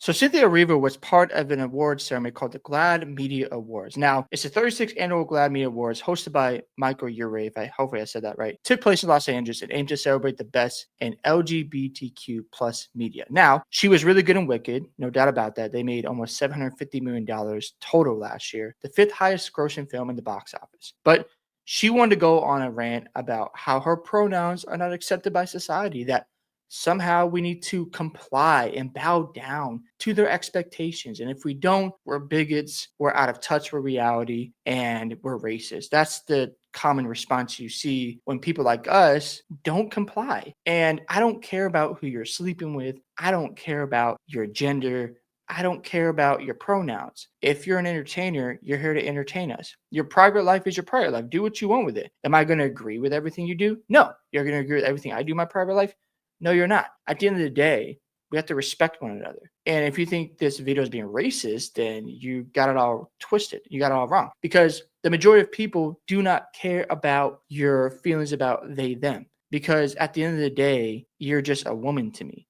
So Cynthia Enrivo was part of an awards ceremony called the GLAAD Media Awards. Now, it's the 36th annual GLAAD Media Awards hosted by Michael Urie. Hopefully I said that right. Took place in Los Angeles and aimed to celebrate the best in LGBTQ plus media. Now, she was really good in Wicked, no doubt about that. They made almost $750 million total last year, the fifth highest grossing film in the box office. But she wanted to go on a rant about how her pronouns are not accepted by society, that somehow we need to comply and bow down to their expectations. And if we don't, we're bigots, we're out of touch with reality, and we're racist. That's the common response you see when people like us don't comply. And I don't care about who you're sleeping with. I don't care about your gender. I don't care about your pronouns. If you're an entertainer, you're here to entertain us. Your private life is your private life. Do what you want with it. Am I going to agree with everything you do? No. You're going to agree with everything I do in my private life? No, you're not. At the end of the day, we have to respect one another. And if you think this video is being racist, then you got it all twisted. You got it all wrong. Because the majority of people do not care about your feelings about they, them. Because at the end of the day, you're just a woman to me.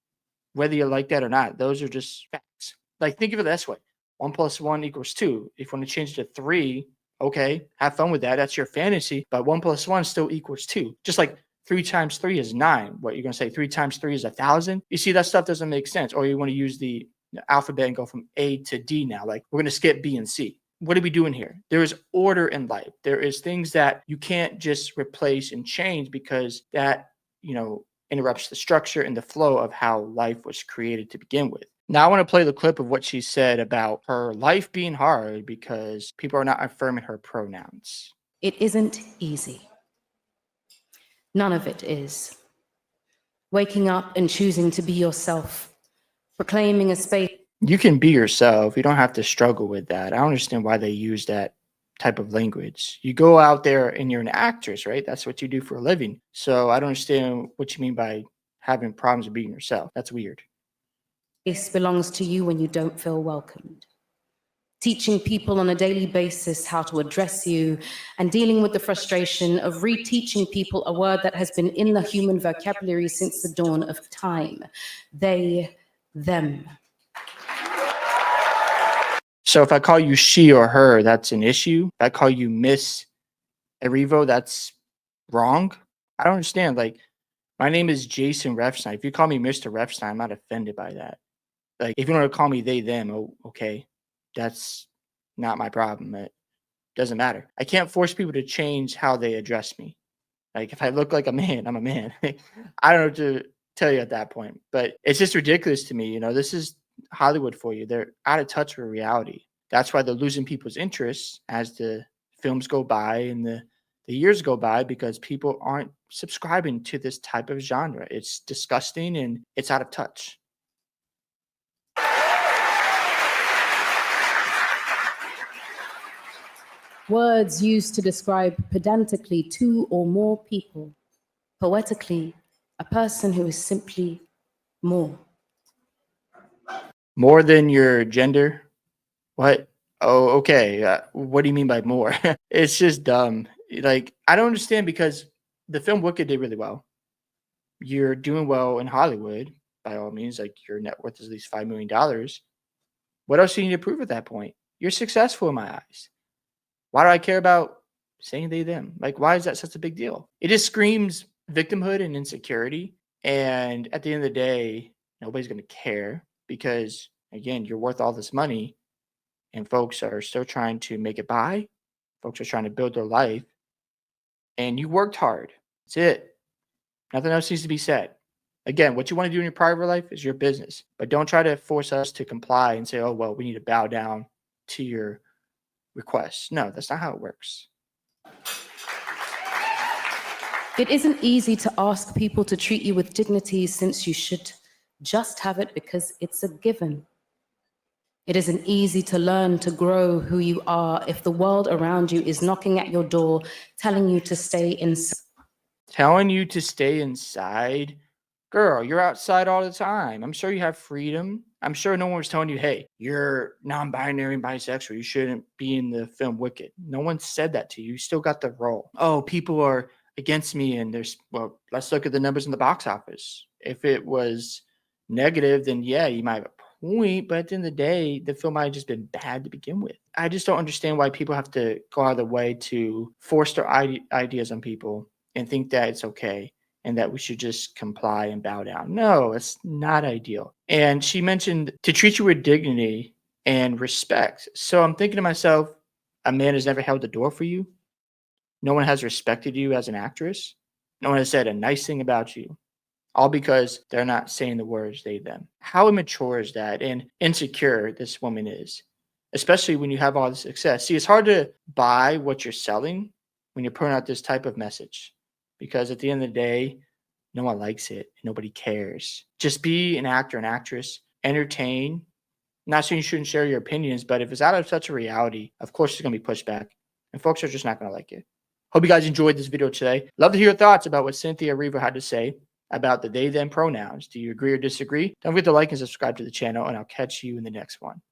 Whether you like that or not, those are just facts. Like, think of it this way. 1 + 1 = 2. If you want to change it to 3, okay, have fun with that. That's your fantasy. But 1 + 1 still equals 2. Just like 3 times 3 is 9. What, you're going to say 3 times 3 is 1,000? You see, that stuff doesn't make sense. Or you want to use the alphabet and go from A to D now. Like, we're going to skip B and C. What are we doing here? There is order in life. There is things that you can't just replace and change because that, interrupts the structure and the flow of how life was created to begin with. Now, I want to play the clip of what she said about her life being hard because people are not affirming her pronouns. It isn't easy. None of it is. Waking up and choosing to be yourself, proclaiming a space. You can be yourself. You don't have to struggle with that. I don't understand why they use that type of language. You go out there and you're an actress, right? That's what you do for a living. So I don't understand what you mean by having problems with being yourself. That's weird. Space belongs to you when you don't feel welcomed. Teaching people on a daily basis how to address you and dealing with the frustration of reteaching people a word that has been in the human vocabulary since the dawn of time. They, them. So if I call you she or her, that's an issue. If I call you Miss Enrivo, that's wrong. I don't understand. Like, my name is Jason Refstein. If you call me Mr. Refstein, I'm not offended by that. Like, if you want to call me they, them, oh, okay. That's not my problem. It doesn't matter. I can't force people to change how they address me. Like, if I look like a man, I'm a man. I don't know what to tell you at that point. But it's just ridiculous to me. This is Hollywood for you. They're out of touch with reality. That's why they're losing people's interests as the films go by and the years go by, because people aren't subscribing to this type of genre. It's disgusting and it's out of touch. Words used to describe pedantically 2 or more people. Poetically, a person who is simply more. More than your gender? What? Oh, okay. What do you mean by more? It's just dumb. Like, I don't understand, because the film Wicked did really well. You're doing well in Hollywood, by all means. Like, your net worth is at least $5 million. What else do you need to prove at that point? You're successful in my eyes. Why do I care about saying they, them? Like, why is that such a big deal? It just screams victimhood and insecurity. And at the end of the day, nobody's going to care because, again, you're worth all this money and folks are still trying to make it by. Folks are trying to build their life. And you worked hard. That's it. Nothing else needs to be said. Again, what you want to do in your private life is your business. But don't try to force us to comply and say, oh, well, we need to bow down to your requests. No, that's not how it works. It isn't easy to ask people to treat you with dignity, since you should just have it because it's a given. It isn't easy to learn to grow who you are if the world around you is knocking at your door, telling you to stay inside. Telling you to stay inside? Girl, you're outside all the time. I'm sure you have freedom. I'm sure no one was telling you, hey, you're non-binary and bisexual. You shouldn't be in the film Wicked. No one said that to you. You still got the role. Oh, people are against me, and let's look at the numbers in the box office. If it was negative, then yeah, you might have a point, but at the end of the day, the film might have just been bad to begin with. I just don't understand why people have to go out of their way to force their ideas on people and think that it's okay and that we should just comply and bow down. No, it's not ideal. And she mentioned to treat you with dignity and respect. So I'm thinking to myself, a man has never held the door for you. No one has respected you as an actress. No one has said a nice thing about you, all because they're not saying the words they, them. How immature is that and insecure this woman is, especially when you have all the success. See, it's hard to buy what you're selling when you're putting out this type of message because at the end of the day, no one likes it. Nobody cares. Just be an actor, an actress, entertain. Not saying you shouldn't share your opinions, but if it's out of such a reality, of course it's going to be pushed back and folks are just not going to like it. Hope you guys enjoyed this video today. Love to hear your thoughts about what Cynthia Enrivo had to say about the they, them pronouns. Do you agree or disagree? Don't forget to like and subscribe to the channel, and I'll catch you in the next one.